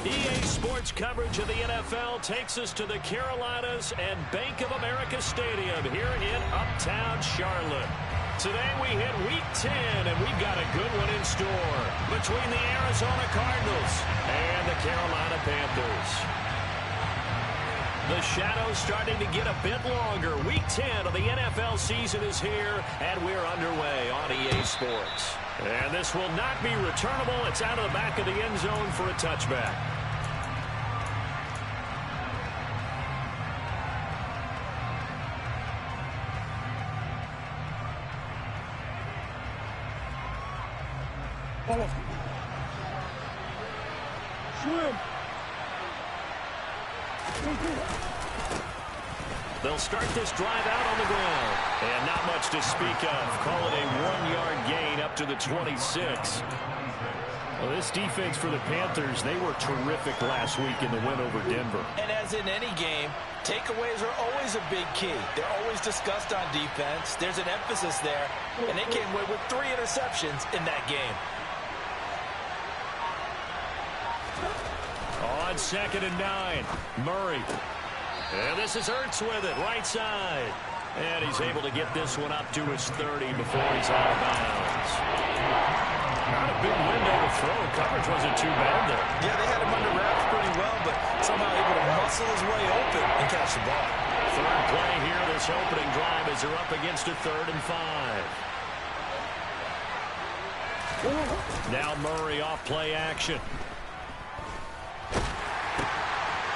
EA Sports coverage of the NFL takes us to the Carolinas and Bank of America Stadium here in Uptown Charlotte. Today we hit Week 10, and we've got a good one in store between the Arizona Cardinals and the Carolina Panthers. The shadow's starting to get a bit longer. Week 10 of the NFL season is here, and we're underway on EA Sports. And this will not be returnable. It's out of the back of the end zone for a touchback. They'll start this drive out on the ground. And not much to speak of. Call it a 1-yard gain up to the 26. Well, this defense for the Panthers, they were terrific last week in the win over Denver. And as in any game, takeaways are always a big key. They're always discussed on defense. There's an emphasis there. And they came away with 3 interceptions in that game. On 2nd and 9, Murray. And this is Ertz with it, right side. And he's able to get this one up to his 30 before he's out of bounds. Not a big window to throw. Coverage wasn't too bad there. Yeah, they had him under wraps pretty well, but somehow able to muscle his way open and catch the ball. Third play here, this opening drive as they're up against a 3rd and 5. Now Murray off play action.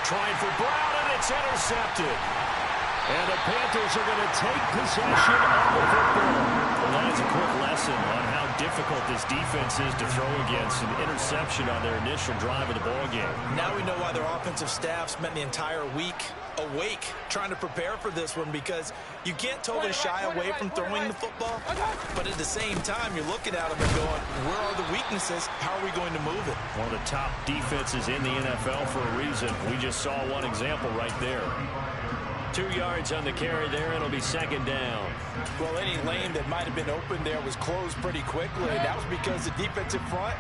Trying for Brown, and it's intercepted. And the Panthers are going to take possession of the football. Well, that is a quick lesson on how difficult this defense is to throw against. An interception on their initial drive of the ballgame. Now we know why their offensive staff spent the entire week awake trying to prepare for this one, because you can't totally shy away from throwing the football, but at the same time you're looking at them and going, where are the weaknesses? How are we going to move it? One of the top defenses in the NFL for a reason. We just saw one example right there. 2 yards on the carry there. It'll be 2nd down. Well, any lane that might have been open there was closed pretty quickly, and that was because the defensive front,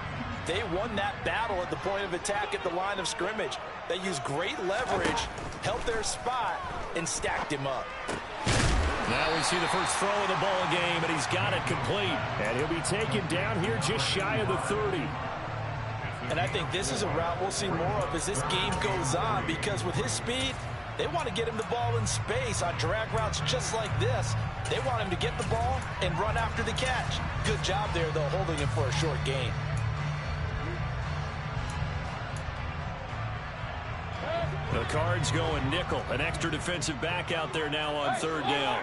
they won that battle at the point of attack at the line of scrimmage. They used great leverage, held their spot, and stacked him up. Now we see the first throw of the ball game, and he's got it complete. And he'll be taken down here just shy of the 30. And I think this is a route we'll see more of as this game goes on, because with his speed, they want to get him the ball in space on drag routes just like this. They want him to get the ball and run after the catch. Good job there, though, holding him for a short gain. The Cards going nickel. An extra defensive back out there now on 3rd down.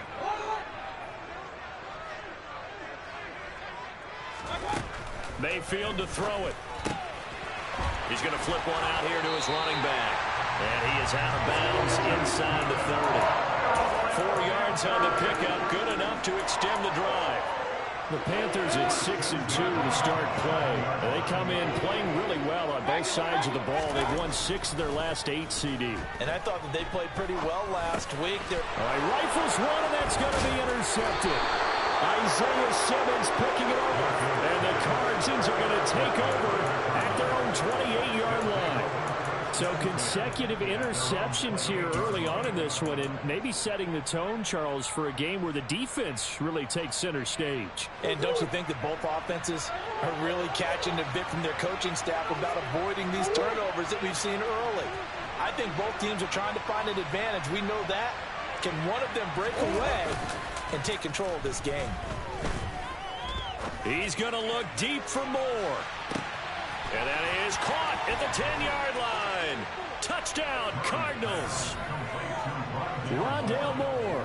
Mayfield to throw it. He's going to flip one out here to his running back. And he is out of bounds inside the 30. 4 yards on the pickup. Good enough to extend the drive. The Panthers at 6-2 to start play. They come in playing really well on both sides of the ball. They've won 6 of their last 8 CD. And I thought that they played pretty well last week. All right, rifles one, and that's going to be intercepted. Isaiah Simmons picking it over. And the Cardinals are going to take over at their own 28-yard line. So consecutive interceptions here early on in this one, and maybe setting the tone, Charles, for a game where the defense really takes center stage. And don't you think that both offenses are really catching a bit from their coaching staff about avoiding these turnovers that we've seen early? I think both teams are trying to find an advantage. We know that. Can one of them break away and take control of this game? He's going to look deep for more. And that is caught at the 10-yard line. Touchdown, Cardinals. Rondale Moore.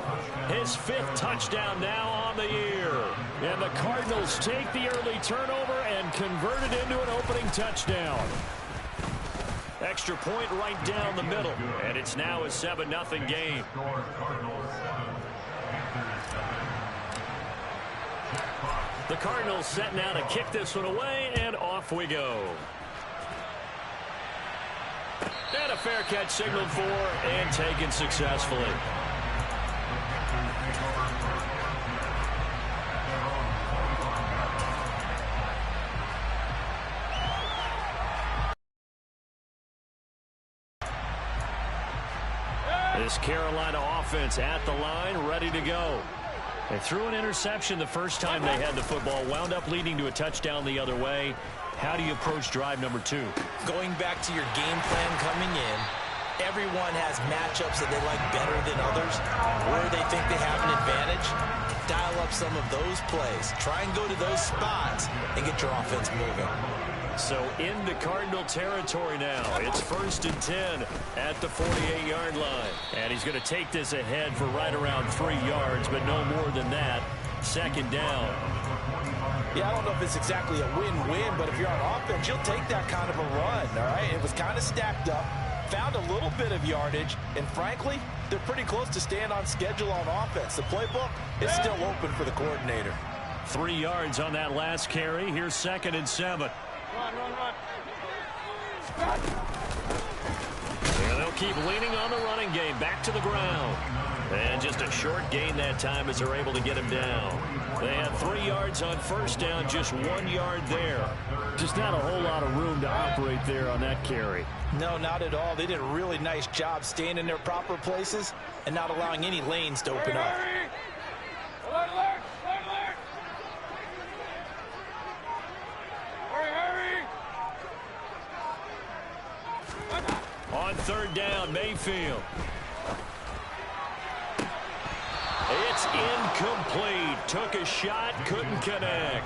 His 5th touchdown now on the year. And the Cardinals take the early turnover and convert it into an opening touchdown. Extra point right down the middle. And it's now a 7-0 game. The Cardinals set now to kick this one away, and off we go. And a fair catch signaled for and taken successfully. This Carolina offense at the line, ready to go. They threw an interception the first time they had the football, wound up leading to a touchdown the other way. How do you approach drive number 2? Going back to your game plan coming in, everyone has matchups that they like better than others, where they think they have an advantage. Dial up some of those plays. Try and go to those spots and get your offense moving. So into Cardinal territory now. It's 1st and 10 at the 48-yard line. And he's going to take this ahead for right around 3 yards, but no more than that. 2nd down. Yeah, I don't know if it's exactly a win-win, but if you're on offense, you'll take that kind of a run, all right? It was kind of stacked up, found a little bit of yardage, and frankly, they're pretty close to staying on schedule on offense. The playbook is still open for the coordinator. 3 yards on that last carry. Here's 2nd and 7. Run. And they'll keep leaning on the running game. Back to the ground. And just a short gain that time as they're able to get him down. They had 3 yards on 1st down, just 1 yard there. Just not a whole lot of room to operate there on that carry. No, not at all. They did a really nice job staying in their proper places and not allowing any lanes to open up. On 3rd down, Mayfield. It's incomplete. Took a shot, couldn't connect.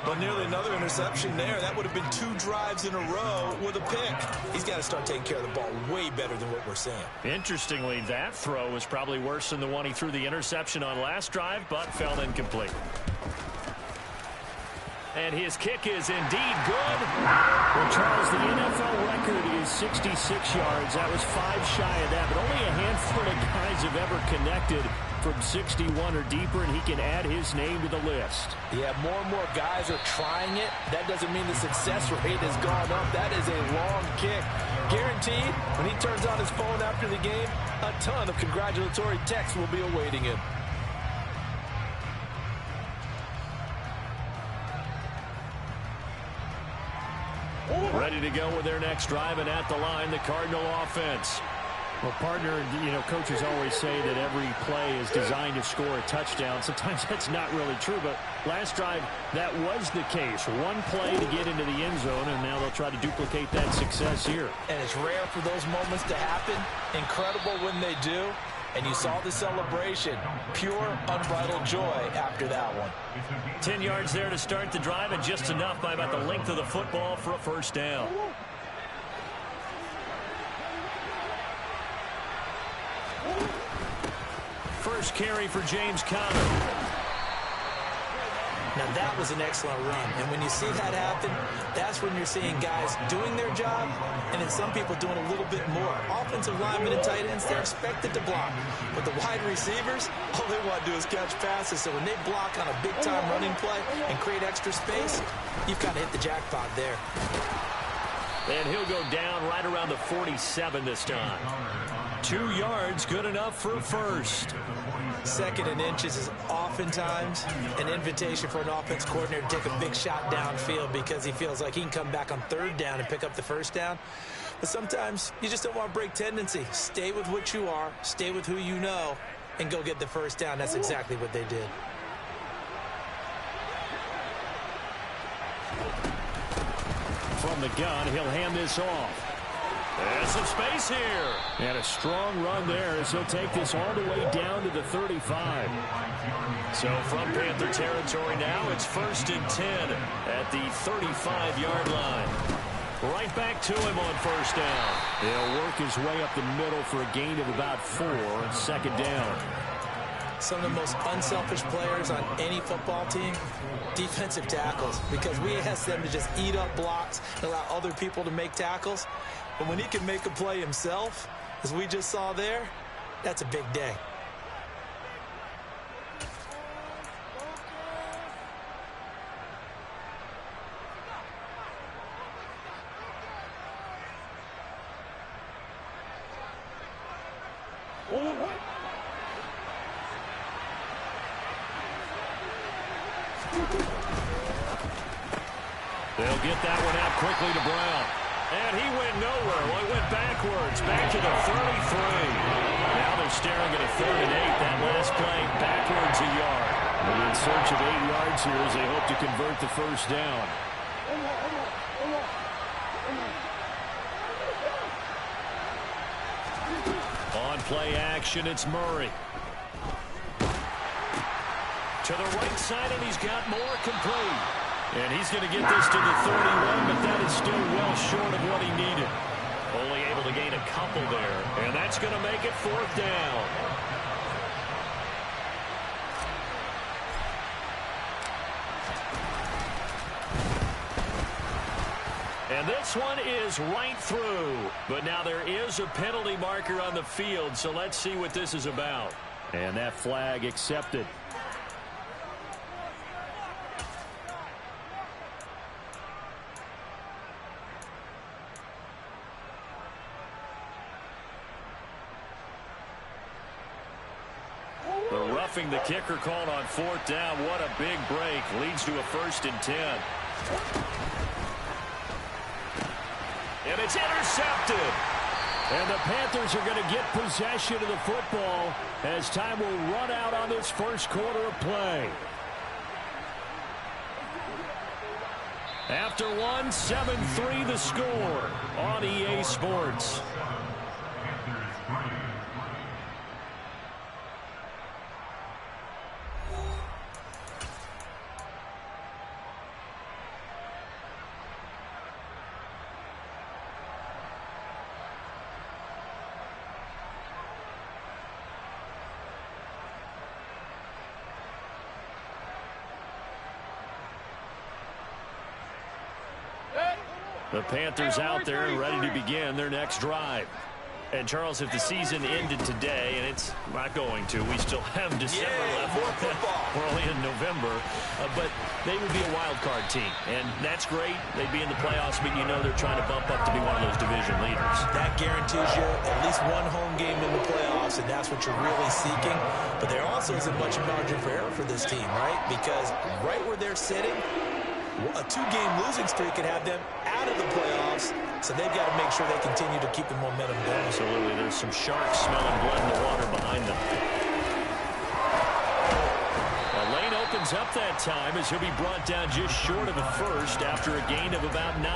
But nearly another interception there. That would have been 2 drives in a row with a pick. He's got to start taking care of the ball way better than what we're seeing. Interestingly, that throw was probably worse than the one he threw the interception on last drive, but fell incomplete. And his kick is indeed good. Well, Charles, the NFL record is 66 yards. That was 5 shy of that, but only a handful of guys have ever connected from 61 or deeper, and he can add his name to the list. Yeah, more and more guys are trying it. That doesn't mean the success rate has gone up. That is a long kick. Guaranteed, when he turns on his phone after the game, a ton of congratulatory texts will be awaiting him. Ready to go with their next drive, and at the line, the Cardinal offense. Well, partner, coaches always say that every play is designed to score a touchdown. Sometimes that's not really true, but last drive, that was the case. One play to get into the end zone, and now they'll try to duplicate that success here. And it's rare for those moments to happen. Incredible when they do. And you saw the celebration. Pure, unbridled joy after that one. 10 yards there to start the drive, and just enough by about the length of the football for a 1st down. First carry for James Conner. Now that was an excellent run. And when you see that happen, that's when you're seeing guys doing their job and then some people doing a little bit more. Offensive linemen and tight ends, they're expected to block. But the wide receivers, all they want to do is catch passes. So when they block on a big-time running play and create extra space, you've kind of hit the jackpot there. And he'll go down right around the 47 this time. 2 yards, good enough for a 1st. 2nd and inches is oftentimes an invitation for an offense coordinator to take a big shot downfield because he feels like he can come back on 3rd down and pick up the 1st down. But sometimes you just don't want to break tendency. Stay with what you are, stay with who you know, and go get the 1st down. That's exactly what they did. From the gun, he'll hand this off. There's some space here. And a strong run there as he'll take this all the way down to the 35. So from Panther territory now, it's 1st and 10 at the 35-yard line. Right back to him on 1st down. He'll work his way up the middle for a gain of about 4 on 2nd down. Some of the most unselfish players on any football team, defensive tackles, because we ask them to just eat up blocks and allow other people to make tackles. But when he can make a play himself, as we just saw there, that's a big day. They'll get that one out quickly to Brown. And he went nowhere. Well, he went backwards, back to the 33. Now they're staring at a 3rd and 8. That last play backwards a yard. They're in search of 8 yards here as they hope to convert the first down. On play action, it's Murray. To the right side, and he's got more complete. And he's going to get this to the 31, but that is still well short of what he needed. Only able to gain a couple there, and that's going to make it 4th down. And this one is right through. But now there is a penalty marker on the field, so let's see what this is about. And that flag accepted. The roughing the kicker called on 4th down. What a big break. Leads to a 1st and 10. And it's intercepted. And the Panthers are going to get possession of the football as time will run out on this first quarter of play. After one, 7-3 the score on EA Sports. The Panthers out there ready to begin their next drive. And, Charles, if the season ended today, and it's not going to, we still have December left. We're only in November. But they would be a wild card team. And that's great. They'd be in the playoffs, but you know they're trying to bump up to be one of those division leaders. That guarantees you at least one home game in the playoffs, and that's what you're really seeking. But there also isn't much margin for error for this team, right? Because right where they're sitting, a 2-game losing streak could have them out of the playoffs, so they've got to make sure they continue to keep the momentum going. Absolutely. There's some sharks smelling blood in the water behind them. A lane opens up that time as he'll be brought down just short of a 1st after a gain of about 9.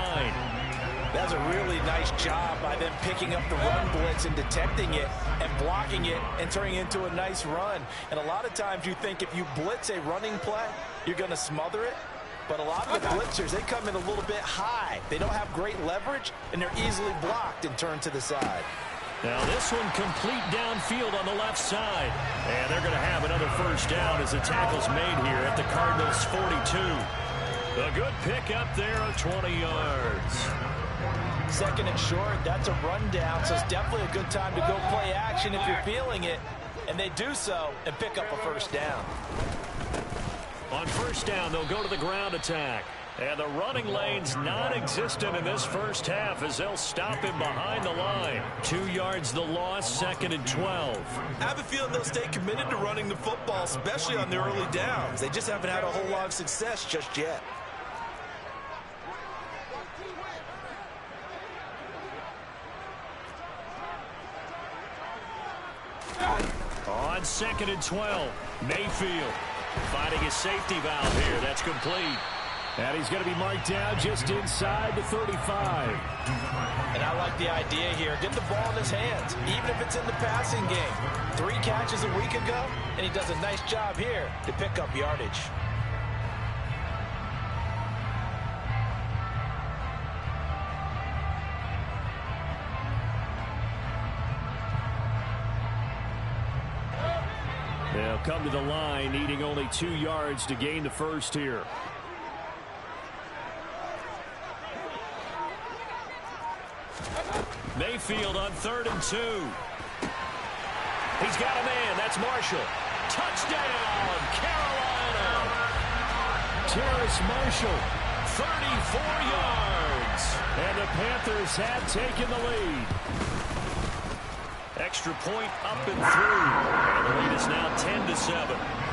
That's a really nice job by them picking up the run blitz and detecting it and blocking it and turning it into a nice run. And a lot of times you think if you blitz a running play, you're going to smother it. But a lot of the blitzers, they come in a little bit high. They don't have great leverage, and they're easily blocked and turned to the side. Now this one complete downfield on the left side. And they're going to have another 1st down as the tackle's made here at the Cardinals' 42. A good pick up there of 20 yards. 2nd and short, that's a rundown, so it's definitely a good time to go play action if you're feeling it. And they do so and pick up a 1st down. On 1st down, they'll go to the ground attack. And the running lane's non-existent in this first half as they'll stop him behind the line. 2 yards the loss, 2nd and 12. I have a feeling they'll stay committed to running the football, especially on the early downs. They just haven't had a whole lot of success just yet. On 2nd and 12, Mayfield finding his safety valve here. That's complete. And he's going to be marked down just inside the 35. And I like the idea here. Get the ball in his hands, even if it's in the passing game. 3 catches a week ago, and he does a nice job here to pick up yardage. They'll come to the line, needing only 2 yards to gain the 1st here. Mayfield on 3rd and 2. He's got a man. That's Marshall. Touchdown, Carolina. Terrace Marshall, 34 yards. and the Panthers have taken the lead. Extra point up and through. And the lead is now 10-7.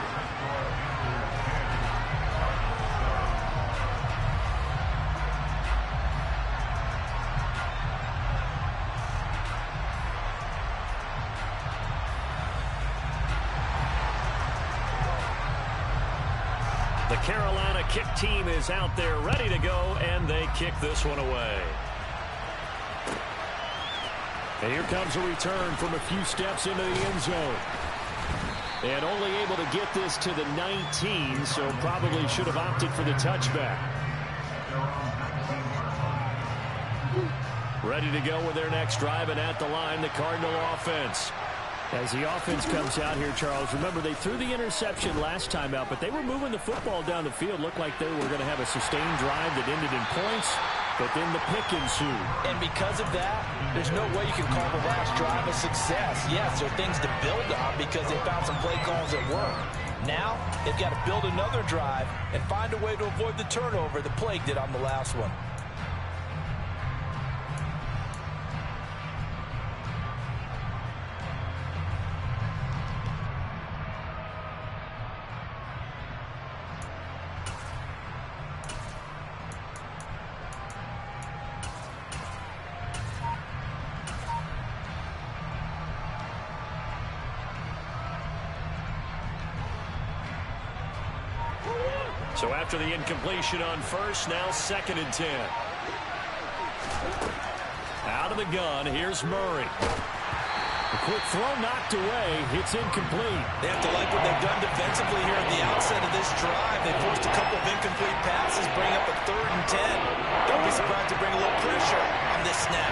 Carolina kick team is out there ready to go, and they kick this one away. And here comes a return from a few steps into the end zone. And only able to get this to the 19, so probably should have opted for the touchback. Ready to go with their next drive, and at the line, the Cardinal offense. As the offense comes out here, Charles, remember they threw the interception last time out, but they were moving the football down the field. Looked like they were going to have a sustained drive that ended in points, but then the pick ensued. And because of that, there's no way you can call the last drive a success. Yes, there are things to build on because they found some play calls that work. Now, they've got to build another drive and find a way to avoid the turnover the Plague did on the last one. So after the incompletion on first, now 2nd and 10. Out of the gun, here's Murray. A quick throw knocked away. It's incomplete. They have to like what they've done defensively here at the outset of this drive. They forced a couple of incomplete passes, bring up a 3rd and 10. Don't be surprised to bring a little pressure on this snap.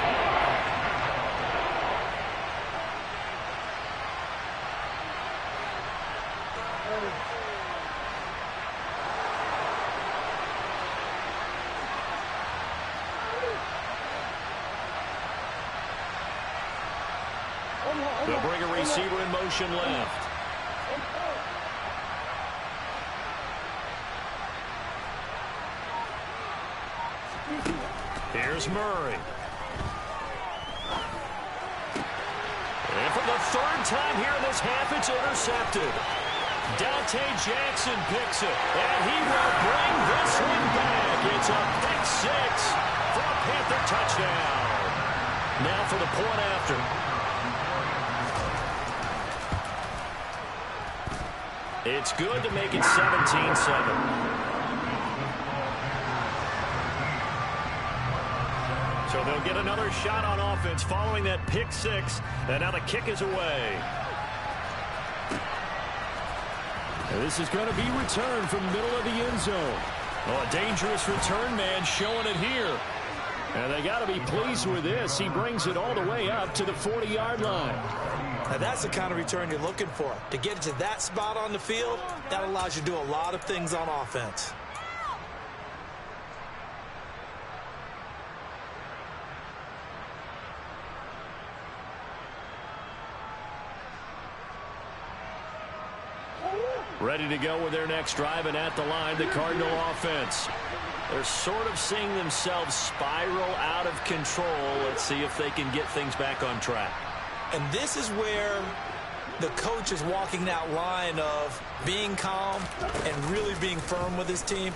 They'll bring a receiver in motion left. Here's Murray. And for the 3rd time here in this half, it's intercepted. Dante Jackson picks it, and he will bring this one back. It's a pick 6 for a Panther touchdown. Now for the point after. It's good to make it 17-7. So they'll get another shot on offense following that pick 6, and now the kick is away. And this is going to be returned from the middle of the end zone. Oh, a dangerous return man showing it here. And they got to be pleased with this. He brings it all the way up to the 40-yard line. Now that's the kind of return you're looking for. To get it to that spot on the field, that allows you to do a lot of things on offense. Ready to go with their next drive, and at the line, the Cardinal offense. They're sort of seeing themselves spiral out of control. Let's see if they can get things back on track. And this is where the coach is walking that line of being calm and really being firm with his team.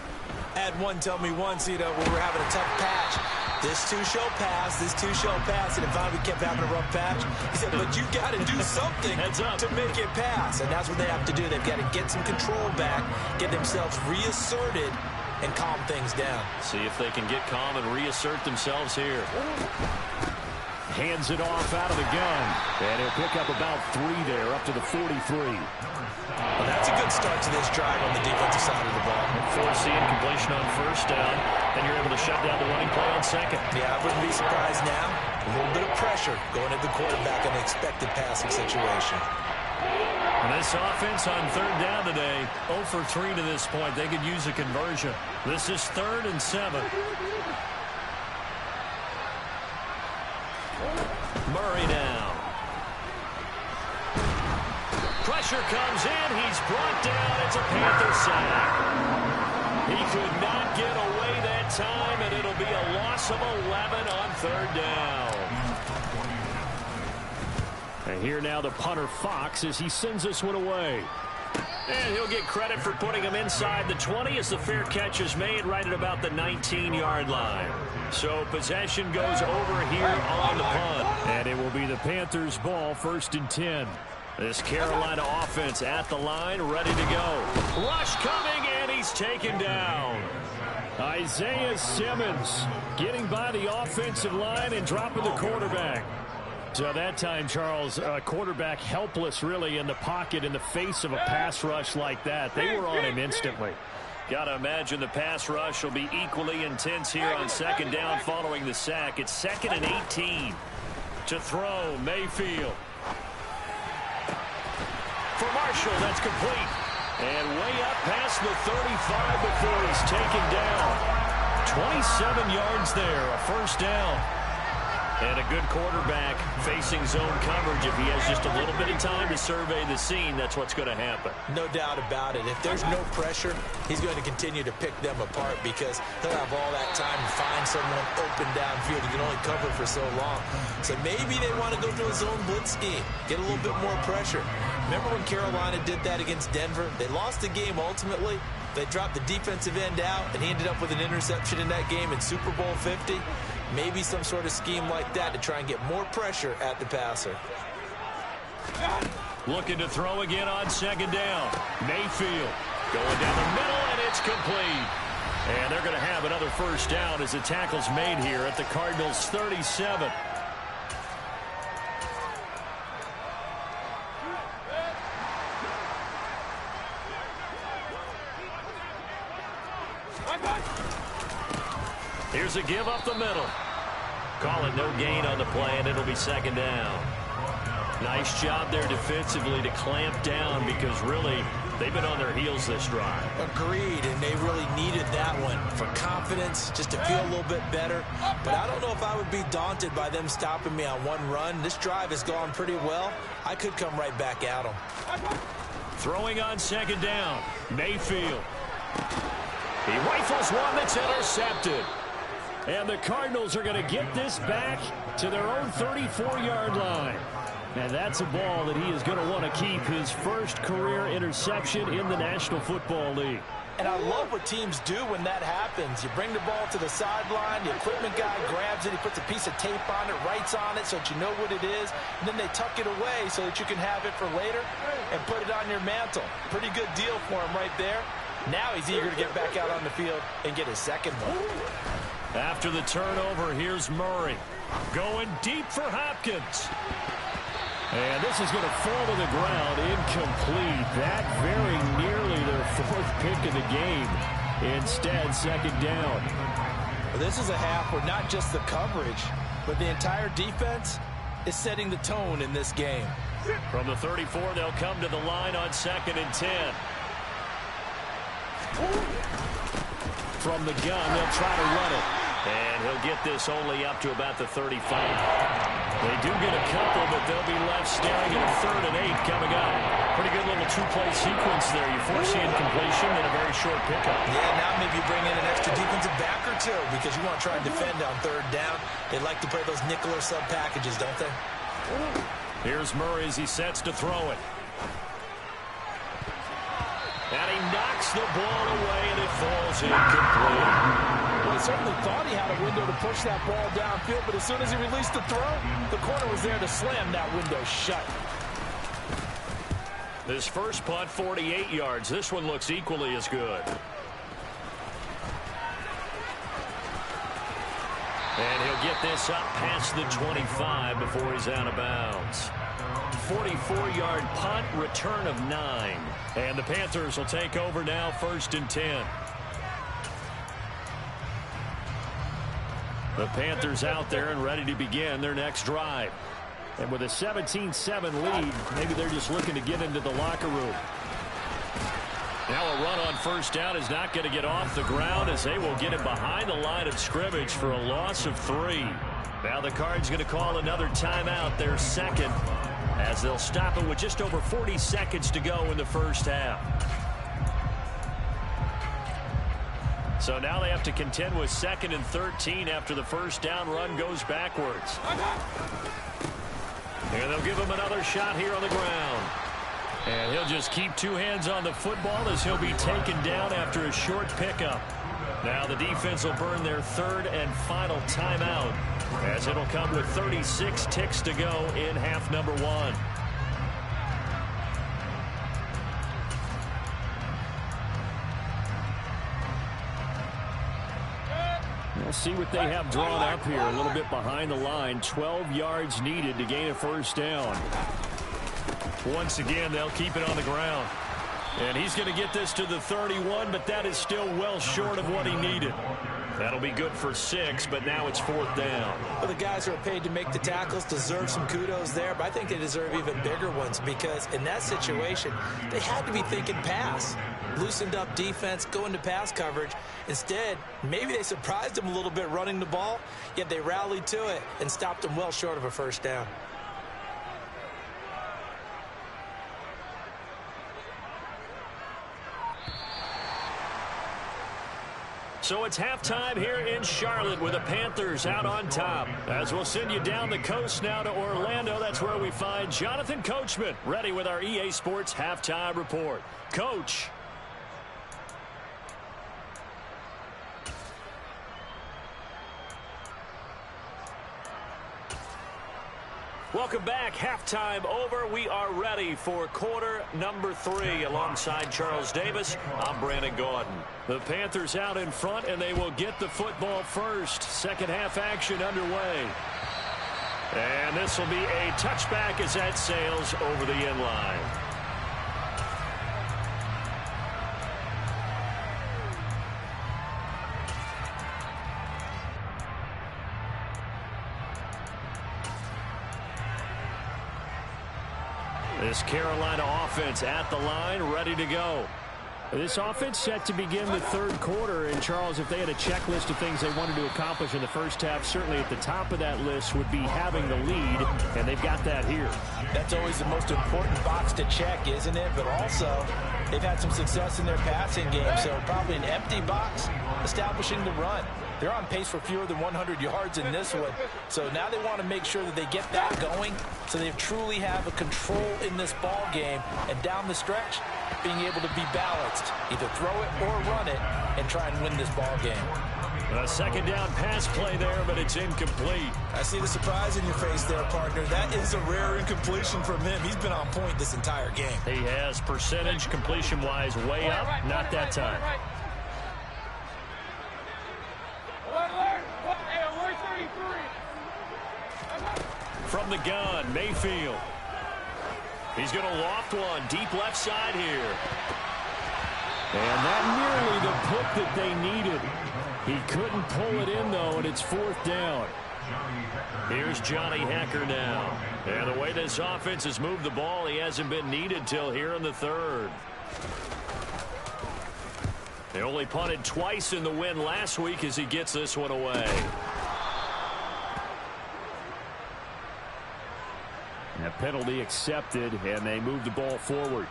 I had one tell me once, we were having a tough patch. This too shall pass, this too shall pass. And if we kept having a rough patch, he said, but you got to do something to make it pass. And that's what they have to do. They've got to get some control back, get themselves reasserted, and calm things down. See if they can get calm and reassert themselves here. Hands it off out of the gun. And he'll pick up about 3 there, up to the 43. Well, that's a good start to this drive on the defensive side of the ball. Force the incompletion on first down, and you're able to shut down the running play on second. Yeah, I wouldn't be surprised now. A little bit of pressure going at the quarterback in an expected passing situation. And this offense on 3rd down today, 0 for 3 to this point. They could use a conversion. This is 3rd and 7. Murray now. Pressure comes in. He's brought down. It's a Panther sack. He could not get away that time, and it'll be a loss of 11 on 3rd down. And here now the punter Fox as he sends this one away. And he'll get credit for putting him inside the 20 as the fair catch is made right at about the 19-yard line. So possession goes over here on the punt. And it will be the Panthers' ball, 1st and 10. This Carolina offense at the line, ready to go. Rush coming, and he's taken down. Isaiah Simmons getting by the offensive line and dropping the quarterback. So that time, Charles, quarterback helpless really in the pocket in the face of a pass rush like that. They were on him instantly. Got to imagine the pass rush will be equally intense here on second down following the sack. It's 2nd and 18. To throw, Mayfield. For Marshall, that's complete. And way up past the 35 before he's taken down. 27 yards there, a first down. And a good quarterback facing zone coverage. If he has just a little bit of time to survey the scene, that's what's going to happen. No doubt about it. If there's no pressure, he's going to continue to pick them apart because he'll have all that time to find someone open downfield. He can only cover for so long. So maybe they want to go to a zone blitz scheme, get a little bit more pressure. Remember when Carolina did that against Denver? They lost the game ultimately. They dropped the defensive end out, and he ended up with an interception in that game in Super Bowl 50. Maybe some sort of scheme like that to try and get more pressure at the passer. Looking to throw again on second down. Mayfield going down the middle, and it's complete. And they're going to have another first down as the tackle's made here at the Cardinals' 37. Here's a give up the middle. Call it no gain on the play, and it'll be second down. Nice job there defensively to clamp down because really they've been on their heels this drive. Agreed, and they really needed that one for confidence, just to feel a little bit better. But I don't know if I would be daunted by them stopping me on one run. This drive has gone pretty well. I could come right back at them. Throwing on second down, Mayfield. He rifles one that's intercepted. And the Cardinals are going to get this back to their own 34-yard line. And that's a ball that he is going to want to keep, his first career interception in the National Football League. And I love what teams do when that happens. You bring the ball to the sideline, the equipment guy grabs it, he puts a piece of tape on it, writes on it so that you know what it is, and then they tuck it away so that you can have it for later and put it on your mantle. Pretty good deal for him right there. Now he's eager to get back out on the field and get his second one. After the turnover, here's Murray. Going deep for Hopkins. And this is going to fall to the ground, incomplete. That very nearly their fourth pick of the game. Instead, second down. Well, this is a half where not just the coverage, but the entire defense is setting the tone in this game. From the 34, they'll come to the line on 2nd and 10. From the gun, they'll try to run it. And he'll get this only up to about the 35. They do get a couple, but they'll be left staring at a 3rd and 8 coming up. Pretty good little two-play sequence there. You force the incompletion and a very short pickup. Yeah, now maybe you bring in an extra defensive back or two because you want to try and defend on 3rd down. They like to play those nickel or sub packages, don't they? Here's Murray as he sets to throw it. And he knocks the ball away, and it falls incomplete. Well, he certainly thought he had a window to push that ball downfield, but as soon as he released the throw, the corner was there to slam that window shut. This first punt, 48 yards. This one looks equally as good. And he'll get this up past the 25 before he's out of bounds. 44-yard punt, return of 9. And the Panthers will take over now, 1st and 10. The Panthers out there and ready to begin their next drive. And with a 17-7 lead, maybe they're just looking to get into the locker room. Now a run on first down is not going to get off the ground as they will get it behind the line of scrimmage for a loss of 3. Now the Cards going to call another timeout, their second, as they'll stop it with just over 40 seconds to go in the first half. So now they have to contend with 2nd and 13 after the first down run goes backwards. And they'll give him another shot here on the ground. And he'll just keep 2 hands on the football as he'll be taken down after a short pickup. Now the defense will burn their 3rd and final timeout as it'll come with 36 ticks to go in half number 1. We'll see what they have drawn up here. A little bit behind the line. 12 yards needed to gain a first down. Once again, they'll keep it on the ground. And he's going to get this to the 31, but that is still well short of what he needed. That'll be good for 6, but now it's 4th down. Well, the guys who are paid to make the tackles deserve some kudos there, but I think they deserve even bigger ones because in that situation, they had to be thinking pass. Loosened up defense, go into pass coverage. Instead, maybe they surprised them a little bit running the ball, yet they rallied to it and stopped them well short of a first down. So it's halftime here in Charlotte with the Panthers out on top. As we'll send you down the coast now to Orlando, that's where we find Jonathan Coachman ready with our EA Sports Halftime Report. Coach. Welcome back. Halftime over. We are ready for quarter number 3. Alongside Charles Davis, I'm Brandon Gaudin. The Panthers out in front, and they will get the football first. Second half action underway. And this will be a touchback as that sails over the end line. This Carolina offense at the line, ready to go. This offense set to begin the third quarter. And, Charles, if they had a checklist of things they wanted to accomplish in the first half, certainly at the top of that list would be having the lead, and they've got that here. That's always the most important box to check, isn't it? But also, they've had some success in their passing game, so probably an empty box establishing the run. They're on pace for fewer than 100 yards in this one. So now they want to make sure that they get that going so they truly have a control in this ball game. And down the stretch, being able to be balanced, either throw it or run it, and try and win this ball game. A second down pass play there, but it's incomplete. I see the surprise in your face there, partner. That is a rare incompletion from him. He's been on point this entire game. He has percentage completion-wise way up. Not that time. From the gun, Mayfield. He's going to loft one deep left side here. And that nearly the pick that they needed. He couldn't pull it in, though, and it's 4th down. Here's Johnny Hecker now. And the way this offense has moved the ball, he hasn't been needed till here in the third. They only punted twice in the win last week as he gets this one away. That penalty accepted, and they move the ball forward.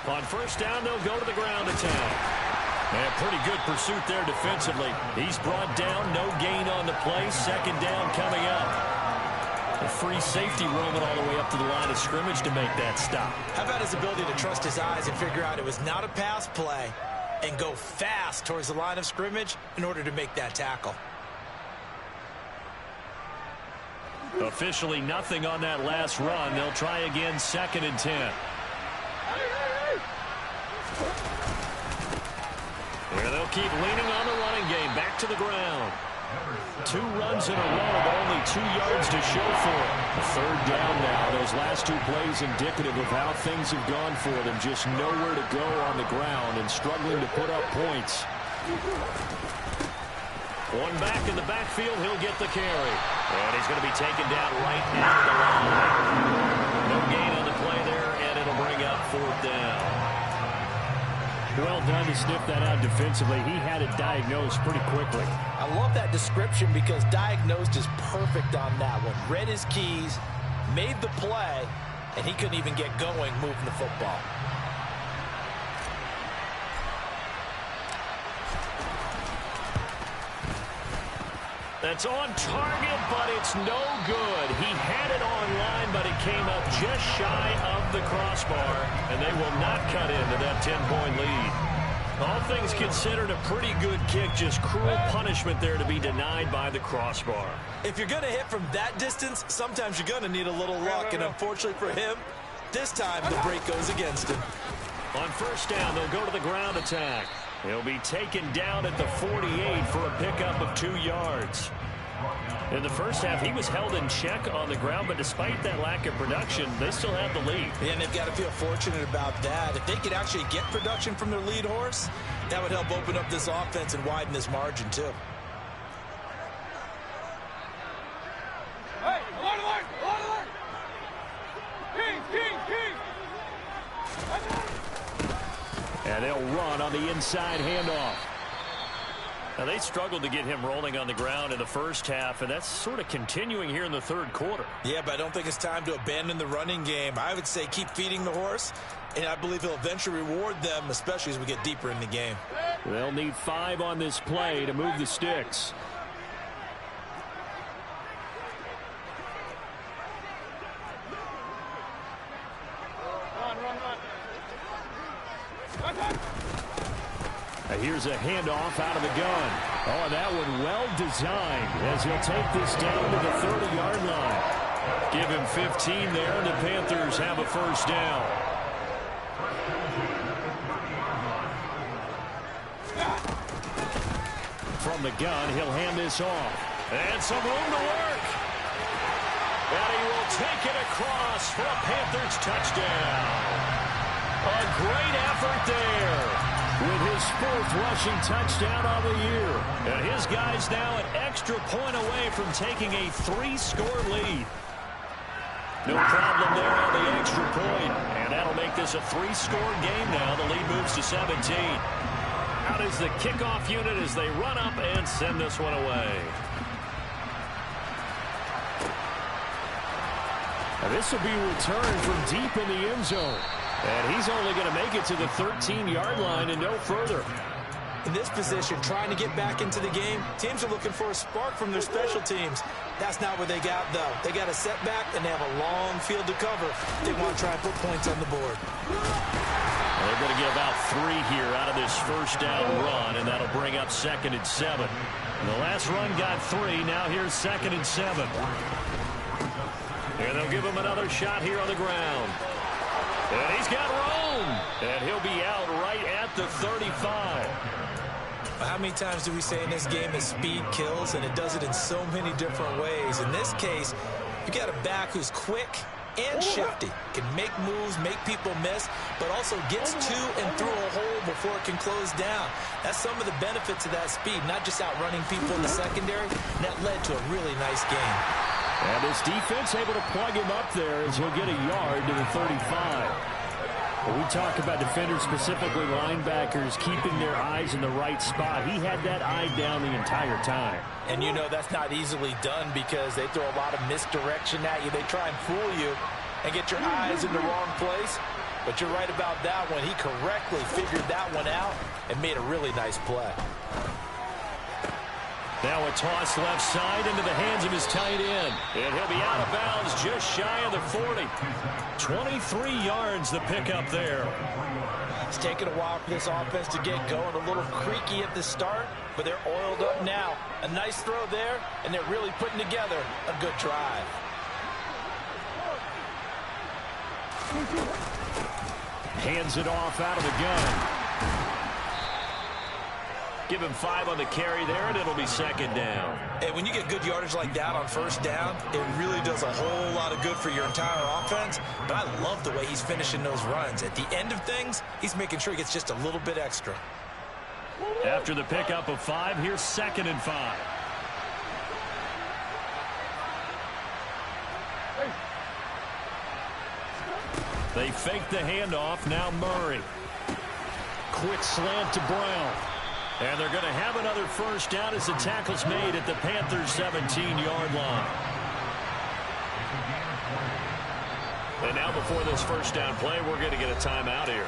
On first down, they'll go to the ground attack. And pretty good pursuit there defensively. He's brought down, no gain on the play. Second down coming up. A free safety roaming all the way up to the line of scrimmage to make that stop. How about his ability to trust his eyes and figure out it was not a pass play and go fast towards the line of scrimmage in order to make that tackle. Officially nothing on that last run. They'll try again, 2nd and 10. There they'll keep leaning on the running game. Back to the ground. 2 runs in a row, but only 2 yards to show for it. Third down now. Those last 2 plays indicative of how things have gone for them. Just nowhere to go on the ground and struggling to put up points. One back in the backfield. He'll get the carry. And he's going to be taken down right at the line. No gain on the play there, and it'll bring up 4th down. Well done to sniff that out defensively. He had it diagnosed pretty quickly. I love that description because diagnosed is perfect on that one. Read his keys, made the play, and he couldn't even get going moving the football. That's on target, but it's no good. He had it online, but it came up just shy of the crossbar, and they will not cut into that 10-point lead. All things considered, a pretty good kick, just cruel punishment there to be denied by the crossbar. If you're going to hit from that distance, sometimes you're going to need a little luck, and unfortunately for him, this time the break goes against him. On first down, they'll go to the ground attack. He'll be taken down at the 48 for a pickup of 2 yards. In the first half, he was held in check on the ground, but despite that lack of production, they still have the lead. And they've got to feel fortunate about that. If they could actually get production from their lead horse, that would help open up this offense and widen this margin, too. Hey, alert! King! And they'll run on the inside handoff. Now, they struggled to get him rolling on the ground in the first half, and that's sort of continuing here in the third quarter. Yeah, but I don't think it's time to abandon the running game. I would say keep feeding the horse, and I believe he'll eventually reward them, especially as we get deeper in the game. They'll need 5 on this play to move the sticks. Here's a handoff out of the gun. Oh, that one well designed as he'll take this down to the 30-yard line. Give him 15 there, and the Panthers have a first down. From the gun, he'll hand this off. And some room to work. And he will take it across for a Panthers touchdown. A great effort there. With his 4th rushing touchdown on the year. And his guy's now an extra point away from taking a 3-score lead. No problem there on the extra point. And that'll make this a 3-score game now. The lead moves to 17. Out is the kickoff unit as they run up and send this one away. Now this will be returned from deep in the end zone. And he's only going to make it to the 13-yard line and no further. In this position, trying to get back into the game, teams are looking for a spark from their special teams. That's not what they got, though. They got a setback, and they have a long field to cover. They want to try and put points on the board. They're going to get about 3 here out of this first down run, and that'll bring up 2nd and 7. And the last run got 3. Now here's 2nd and 7. And they'll give him another shot here on the ground. And he's got room. And he'll be out right at the 35. How many times do we say in this game that speed kills, and it does it in so many different ways? In this case, you got a back who's quick and shifty, can make moves, make people miss, but also gets to and through a hole before it can close down. That's some of the benefits of that speed, not just outrunning people in the secondary. And that led to a really nice game. And this defense able to plug him up there as he'll get a yard to the 35. When we talk about defenders, specifically linebackers, keeping their eyes in the right spot, he had that eye down the entire time. And you know that's not easily done because they throw a lot of misdirection at you. They try and fool you and get your eyes in the wrong place. But you're right about that one. He correctly figured that one out and made a really nice play. Now a toss left side into the hands of his tight end. And he'll be out of bounds just shy of the 40. 23 yards the pickup there. It's taken a while for this offense to get going. A little creaky at the start, but they're oiled up now. A nice throw there, and they're really putting together a good drive. Hands it off out of the gun. Give him 5 on the carry there, and it'll be 2nd down. And when you get good yardage like that on first down, it really does a whole lot of good for your entire offense. But I love the way he's finishing those runs. At the end of things, he's making sure he gets just a little bit extra. After the pickup of 5, here's 2nd and 5. They fake the handoff. Now Murray. Quick slant to Brown. And they're going to have another first down as the tackle's made at the Panthers' 17-yard line. And now before this first down play, we're going to get a timeout here.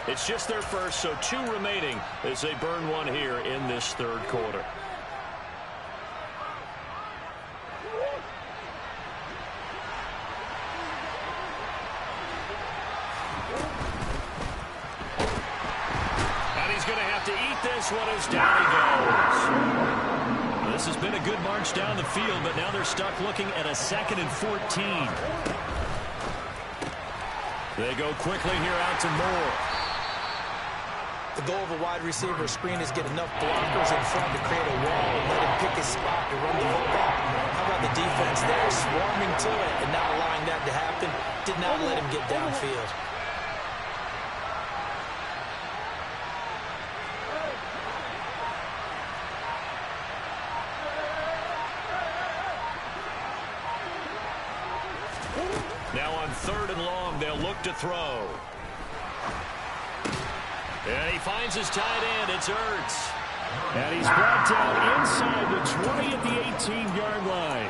It's just their first, so 2 remaining as they burn one here in this third quarter. to eat this one as down he goes. This has been a good march down the field, but now they're stuck looking at a 2nd and 14. They go quickly here out to Moore. The goal of a wide receiver screen is get enough blockers in front to create a wall and let him pick his spot to run the football. How about the defense there, swarming to it and not allowing that to happen? Did not let him get downfield. Now on 3rd and long, they'll look to throw. And he finds his tight end. It's Ertz. And he's brought down inside the 20 at the 18-yard line.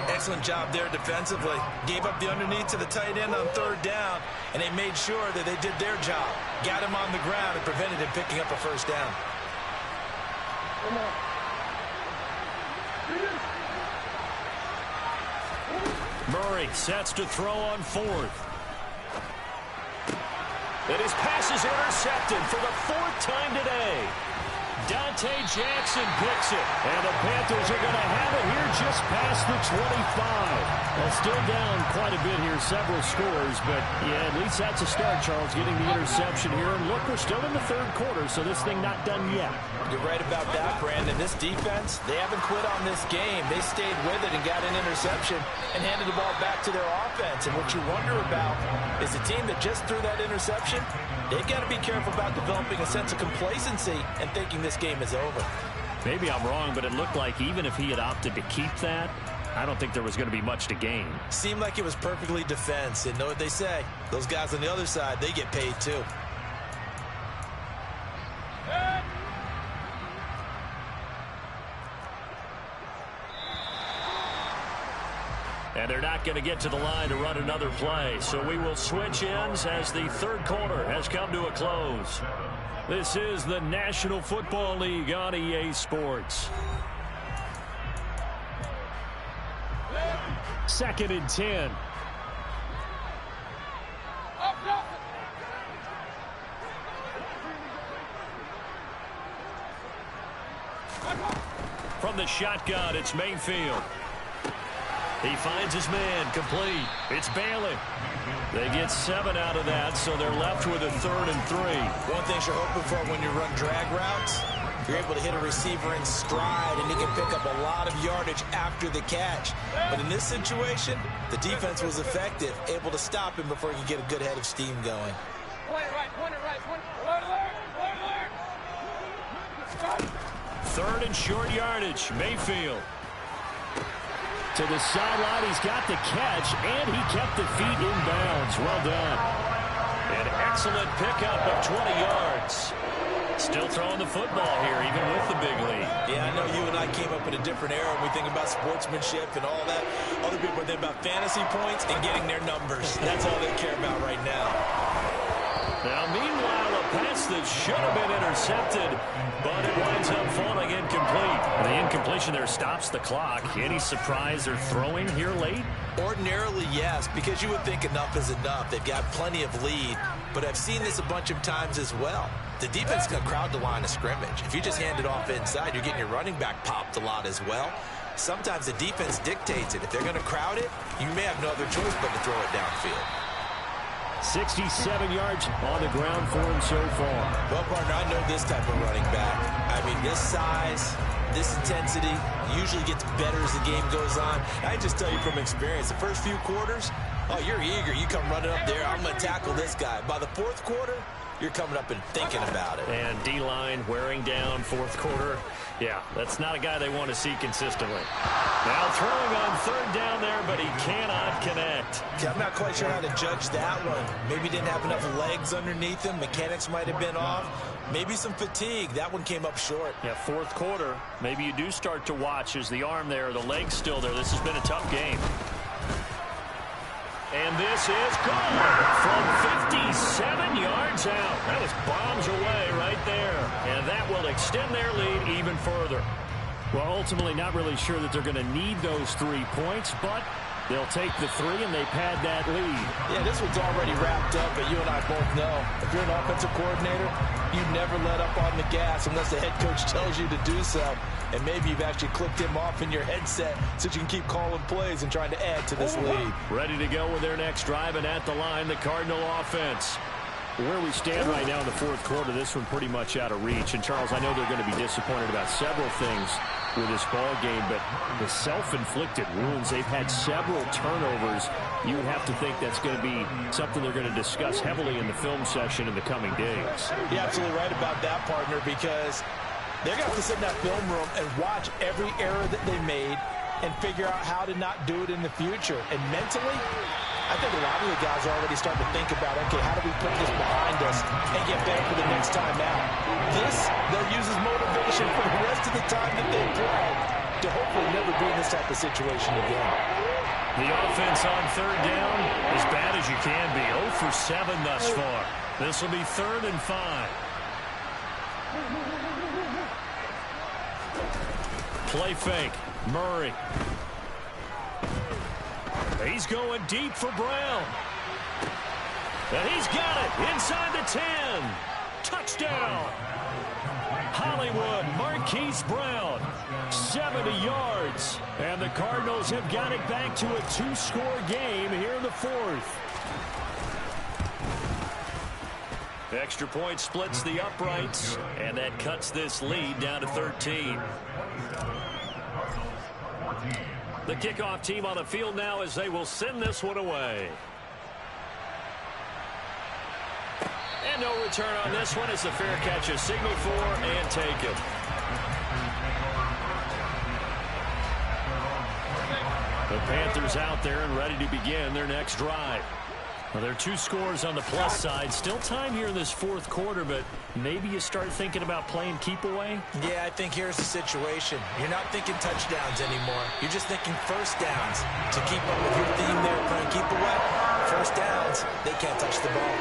Excellent job there defensively. Gave up the underneath to the tight end on 3rd down, and they made sure that they did their job. Got him on the ground and prevented him picking up a 1st down. Murray sets to throw on 4th. And his pass is intercepted for the 4th time today. Dante Jackson picks it. And the Panthers are going to have it here just past the 25. Well, still down quite a bit here, several scores. But, yeah, at least that's a start, Charles, getting the interception here. And look, we're still in the 3rd quarter, so this thing not done yet. You're right about that, Brandon. This defense, they haven't quit on this game. They stayed with it and got an interception and handed the ball back to their offense. And what you wonder about is the team that just threw that interception, they've got to be careful about developing a sense of complacency and thinking this game is over. Maybe I'm wrong, but it looked like even if he had opted to keep that, I don't think there was going to be much to gain. Seemed like it was perfectly defense. And know what they say? Those guys on the other side, they get paid too. And they're not going to get to the line to run another play. So we will switch ends as the 3rd quarter has come to a close. This is the National Football League on EA Sports. 2nd and 10. From the shotgun, it's Mayfield. He finds his man, complete. It's Bailey. They get 7 out of that, so they're left with a 3rd and 3. One thing you're hoping for when you run drag routes, you're able to hit a receiver in stride, and he can pick up a lot of yardage after the catch. But in this situation, the defense was effective, able to stop him before he could get a good head of steam going. Third and short yardage, Mayfield. To the sideline, he's got the catch, and he kept the feet in bounds. Well done. An excellent pickup of 20 yards. Still throwing the football here, even with the big lead. Yeah, I know you and I came up in a different era when we think about sportsmanship and all that. Other people think about fantasy points and getting their numbers. That's all they care about right now. Now, meanwhile, a pass that should have been intercepted, but it winds up falling incomplete. The incompletion there stops the clock. Any surprise they're throwing here late? Ordinarily, yes, because you would think enough is enough. They've got plenty of lead, but I've seen this a bunch of times as well. The defense is going to crowd the line of scrimmage. If you just hand it off inside, you're getting your running back popped a lot as well. Sometimes the defense dictates it. If they're going to crowd it, you may have no other choice but to throw it downfield. 67 yards on the ground for him so far. Well, partner, I know this type of running back. I mean, this size, this intensity usually gets better as the game goes on. I just tell you from experience, the first few quarters, oh, you're eager. You come running up there, I'm going to tackle this guy. By the fourth quarter, you're coming up and thinking about it. And D-line wearing down fourth quarter. Yeah, that's not a guy they want to see consistently. Now throwing on third down there, but he cannot connect. Okay, I'm not quite sure how to judge that one. Maybe he didn't have enough legs underneath him. Mechanics might have been off. Maybe some fatigue. That one came up short. Yeah, fourth quarter. Maybe you do start to watch as the arm there, the leg's still there. This has been a tough game. And this is gone from 57 yards out. That was bombs away right there. And that will extend their lead even further. Well, ultimately not really sure that they're going to need those 3 points, but They'll take the three, and they pad that lead. Yeah, this one's already wrapped up, but you and I both know if you're an offensive coordinator, you never let up on the gas unless the head coach tells you to do so. And maybe you've actually clicked him off in your headset so you can keep calling plays and trying to add to this lead. Ready to go with their next drive, and at the line, the Cardinal offense. Where we stand right now in the fourth quarter, this one pretty much out of reach. And, Charles, I know they're going to be disappointed about several things with this ball game, but the self-inflicted wounds, they've had several turnovers. You would have to think that's going to be something they're going to discuss heavily in the film session in the coming days. You're absolutely right about that, partner, because they're going to have to sit in that film room and watch every error that they made and figure out how to not do it in the future. And mentally, I think a lot of the guys are already starting to think about, okay, how do we put this behind us and get better for the next time out? This, they'll use as motivation for the rest of the time that they play to hopefully never be in this type of situation again. The offense on third down, as bad as you can be. 0 for 7 thus far. This will be 3rd and 5. Play fake. Murray. He's going deep for Brown. And he's got it inside the 10. Touchdown. Hollywood Marquise Brown. 70 yards. And the Cardinals have got it back to a 2-score game here in the 4th. Extra point splits the uprights, and that cuts this lead down to 13. The kickoff team on the field now as they will send this one away. And no return on this one as the fair catch is signaled for and taken. The Panthers out there and ready to begin their next drive. Well, there are 2 scores on the plus side. Still time here in this 4th quarter, but maybe you start thinking about playing keep away? Yeah, I think here's the situation. You're not thinking touchdowns anymore. You're just thinking first downs. To keep up with your theme there, playing keep away, first downs, they can't touch the ball.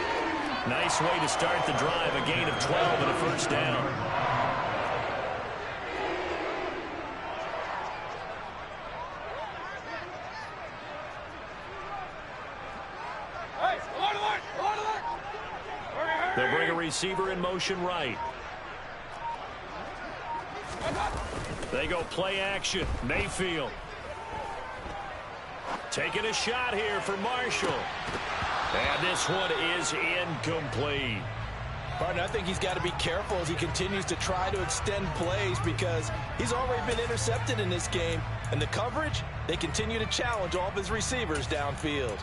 Nice way to start the drive. A gain of 12 and a first down. They'll bring a receiver in motion right. They go play action. Mayfield. Taking a shot here for Marshall. And this one is incomplete. Partner, I think he's got to be careful as he continues to try to extend plays because he's already been intercepted in this game. And the coverage, they continue to challenge all of his receivers downfield.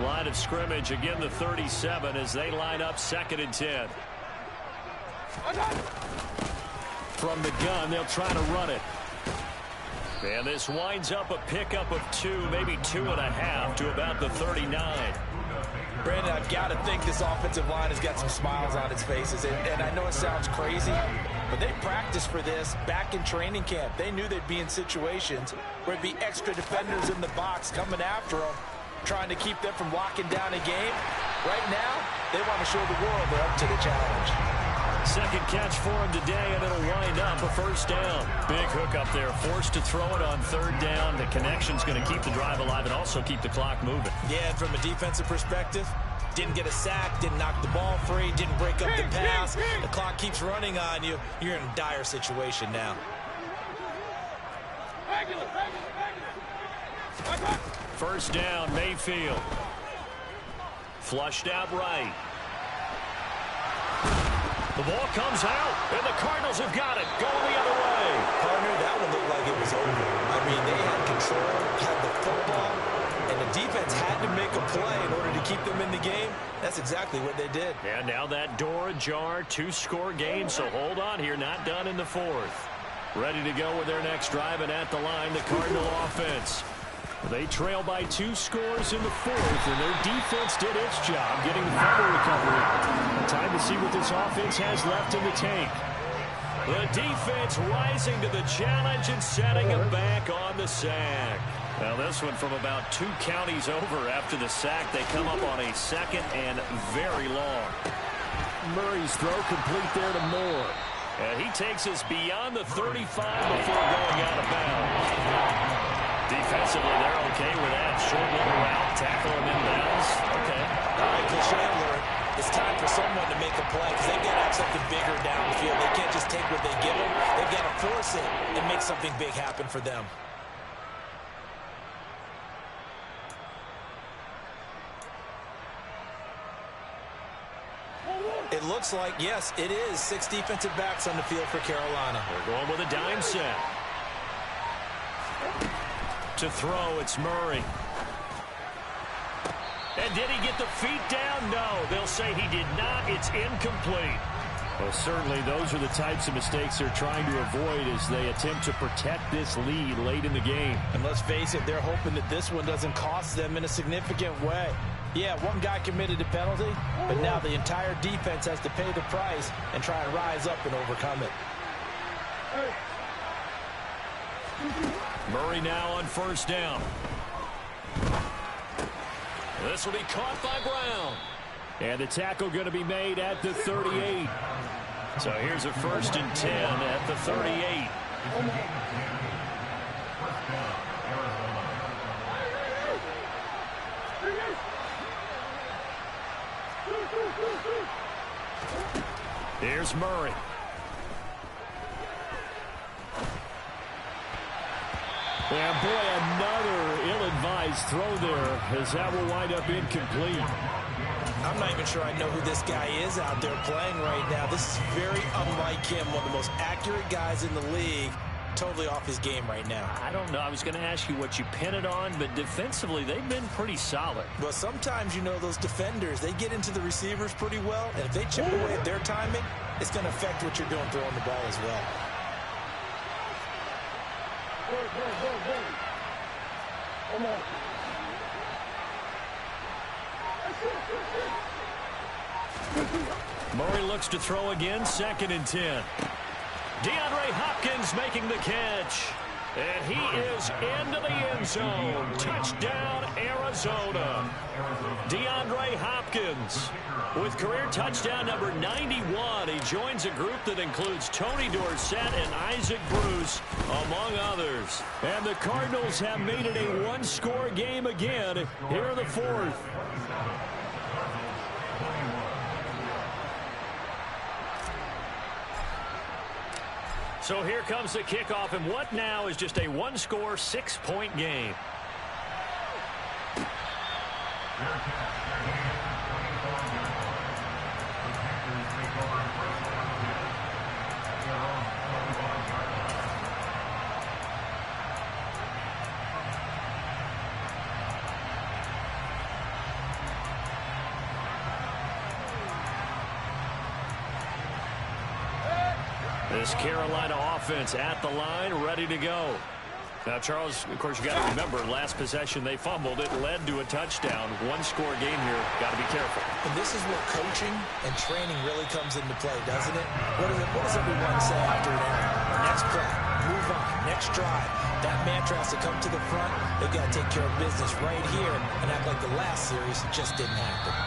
Line of scrimmage, again the 37 as they line up 2nd and 10. From the gun, they'll try to run it. And this winds up a pickup of 2, maybe 2.5 to about the 39. Brandon, I've got to think this offensive line has got some smiles on its faces. And I know it sounds crazy, but they practiced for this back in training camp. They knew they'd be in situations where there'd be extra defenders in the box coming after them, trying to keep them from locking down a game. Right now, they want to show the world they're up to the challenge. Second catch for him today, and it'll wind up a first down. Big hook up there, forced to throw it on 3rd down. The connection's going to keep the drive alive and also keep the clock moving. Yeah, and from a defensive perspective, didn't get a sack, didn't knock the ball free, didn't break up the pass. The clock keeps running on you. You're in a dire situation now. First down, Mayfield. Flushed out right. The ball comes out, and the Cardinals have got it. Going the other way. Partner, that one looked like it was over. I mean, they had control, had the football, and the defense had to make a play in order to keep them in the game. That's exactly what they did. And now that door ajar, 2-score game, so hold on here, not done in the 4th. Ready to go with their next drive, and at the line, the Cardinal offense. They trail by 2 scores in the 4th, and their defense did its job getting the fumble recovery. Time to see what this offense has left in the tank. The defense rising to the challenge and setting them back on the sack. Now this one from about 2 counties over after the sack. They come up on a 2nd and very long. Murray's throw complete there to Moore. And he takes us beyond the 35 before going out of bounds. Defensively, they're okay with that. Short little route, tackle him inbounds. Okay. All right, cliche alert. It's time for someone to make a play because they've got to have something bigger downfield. They can't just take what they give them. They've got to force it and make something big happen for them. It looks like, yes, it is 6 defensive backs on the field for Carolina. They're going with a dime set. To throw, it's Murray. And did he get the feet down? No, they'll say he did not. It's incomplete. Well, certainly those are the types of mistakes they're trying to avoid as they attempt to protect this lead late in the game. And let's face it, they're hoping that this one doesn't cost them in a significant way. Yeah, one guy committed a penalty, but now the entire defense has to pay the price and try and rise up and overcome it. Murray now on first down. This will be caught by Brown. And the tackle going to be made at the 38. So here's a 1st and 10 at the 38. Here's Murray. And boy, another ill-advised throw there as that will wind up incomplete. I'm not even sure I know who this guy is out there playing right now. This is very unlike him, one of the most accurate guys in the league. Totally off his game right now. I don't know. I was going to ask you what you pin it on, but defensively, they've been pretty solid. Well, sometimes, you know, those defenders, they get into the receivers pretty well, and if they chip away at their timing, it's going to affect what you're doing throwing the ball as well. Come on. Murray looks to throw again, 2nd and 10. DeAndre Hopkins making the catch. And he is into the end zone. Touchdown, Arizona. DeAndre Hopkins with career touchdown number 91. He joins a group that includes Tony Dorsett and Isaac Bruce, among others. And the Cardinals have made it a one-score game again here in the 4th. So here comes the kickoff, and what now is just a one-score, 6-point game. This Carolina offense at the line, ready to go. Now, Charles, of course, you got to remember, last possession they fumbled. It led to a touchdown. One-score game here. Got to be careful. And this is where coaching and training really comes into play, doesn't it? What does everyone say after an error? Next play, move on, next drive. That mantra has to come to the front. They've got to take care of business right here and act like the last series just didn't happen.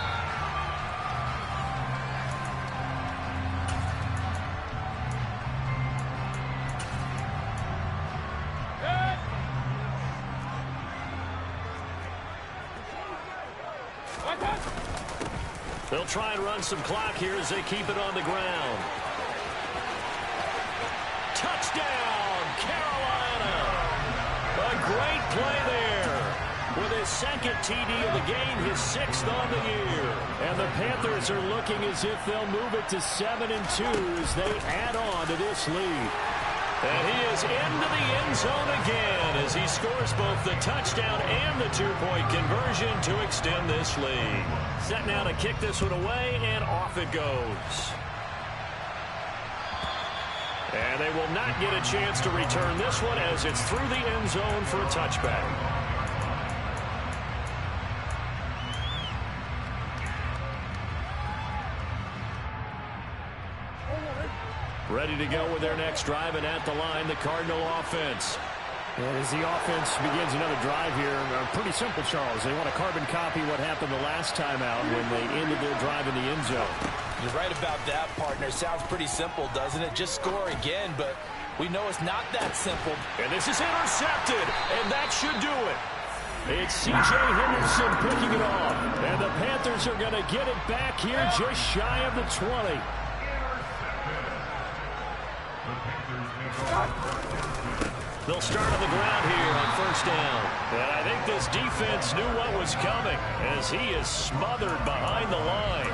They'll try and run some clock here as they keep it on the ground. Touchdown, Carolina! A great play there. With his 2nd TD of the game, his 6th on the year. And the Panthers are looking as if they'll move it to 7-2 as they add on to this lead. And he is into the end zone again as he scores both the touchdown and the 2-point conversion to extend this lead. Set now to kick this one away, and off it goes. And they will not get a chance to return this one as it's through the end zone for a touchback. Ready to go with their next drive, and at the line, the Cardinal offense. And as the offense begins another drive here, pretty simple, Charles. They want to carbon copy what happened the last time out when they ended their drive in the end zone. You're right about that, partner. Sounds pretty simple, doesn't it? Just score again, but we know it's not that simple. And this is intercepted, and that should do it. It's C.J. Henderson picking it off. And the Panthers are going to get it back here just shy of the 20. They'll start on the ground here on first down. And I think this defense knew what was coming as he is smothered behind the line.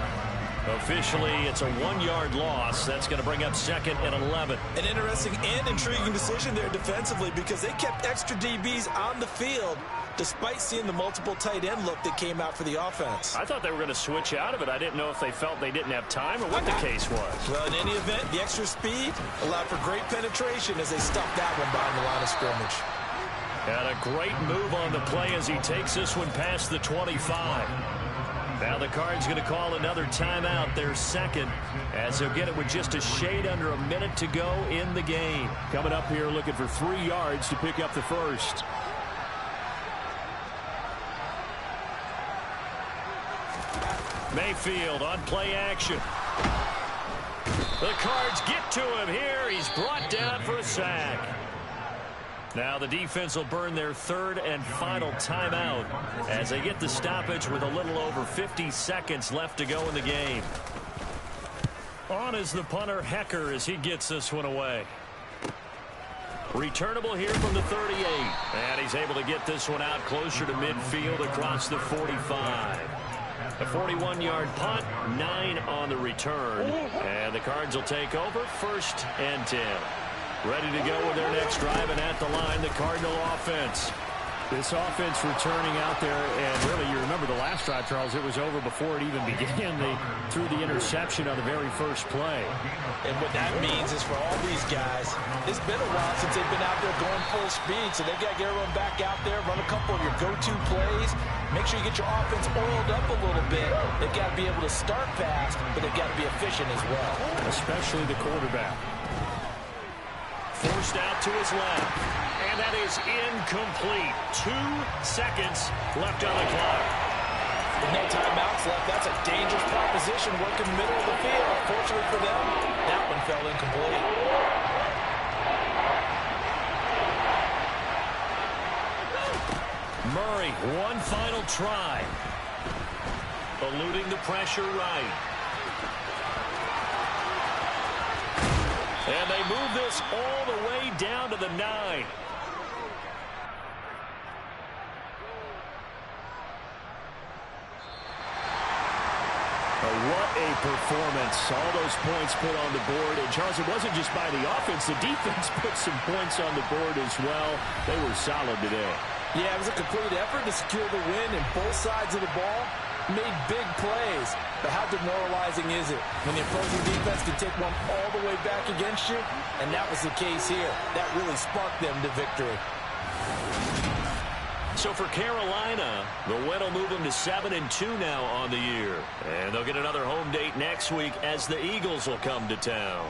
Officially, it's a 1-yard loss. That's going to bring up second and 11. An interesting and intriguing decision there defensively because they kept extra DBs on the field despite seeing the multiple tight end look that came out for the offense. I thought they were going to switch out of it. I didn't know if they felt they didn't have time or what the case was. Well, in any event, the extra speed allowed for great penetration as they stuffed that one behind the line of scrimmage. And a great move on the play as he takes this one past the 25. Now the Cards going to call another timeout, their second, as they'll get it with just a shade under a minute to go in the game. Coming up here looking for 3 yards to pick up the first. Mayfield on play action. The Cards get to him here. He's brought down for a sack. Now the defense will burn their third and final timeout as they get the stoppage with a little over 50 seconds left to go in the game. On is the punter, Hecker, as he gets this one away. Returnable here from the 38. And he's able to get this one out closer to midfield across the 45. A 41-yard punt, 9 on the return. And the Cards will take over first and 10. Ready to go with their next drive, and at the line, the Cardinal offense. This offense returning out there, and really, you remember the last drive, Charles, it was over before it even began. They threw the interception on the very first play. And what that means is for all these guys, it's been a while since they've been out there going full speed, so they've got to get everyone back out there, run a couple of your go-to plays, make sure you get your offense oiled up a little bit. They've got to be able to start fast, but they've got to be efficient as well. Especially the quarterback. Forced out to his left. And that is incomplete. 2 seconds left on the clock. With no timeouts left, that's a dangerous proposition working middle of the field. Fortunately for them, that one fell incomplete. Murray, one final try. Eluding the pressure right. And they move this all the way down to the 9. What a performance. All those points put on the board. And, Charles, it wasn't just by the offense. The defense put some points on the board as well. They were solid today. Yeah, it was a complete effort to secure the win, and both sides of the ball made big plays. But how demoralizing is it when the opposing defense can take one all the way back against you? And that was the case here. That really sparked them to victory. So for Carolina, the win will move them to 7-2 now on the year. And they'll get another home date next week as the Eagles will come to town.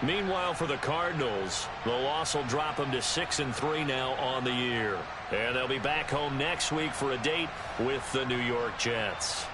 Meanwhile, for the Cardinals, the loss will drop them to 6-3 now on the year. And they'll be back home next week for a date with the New York Jets.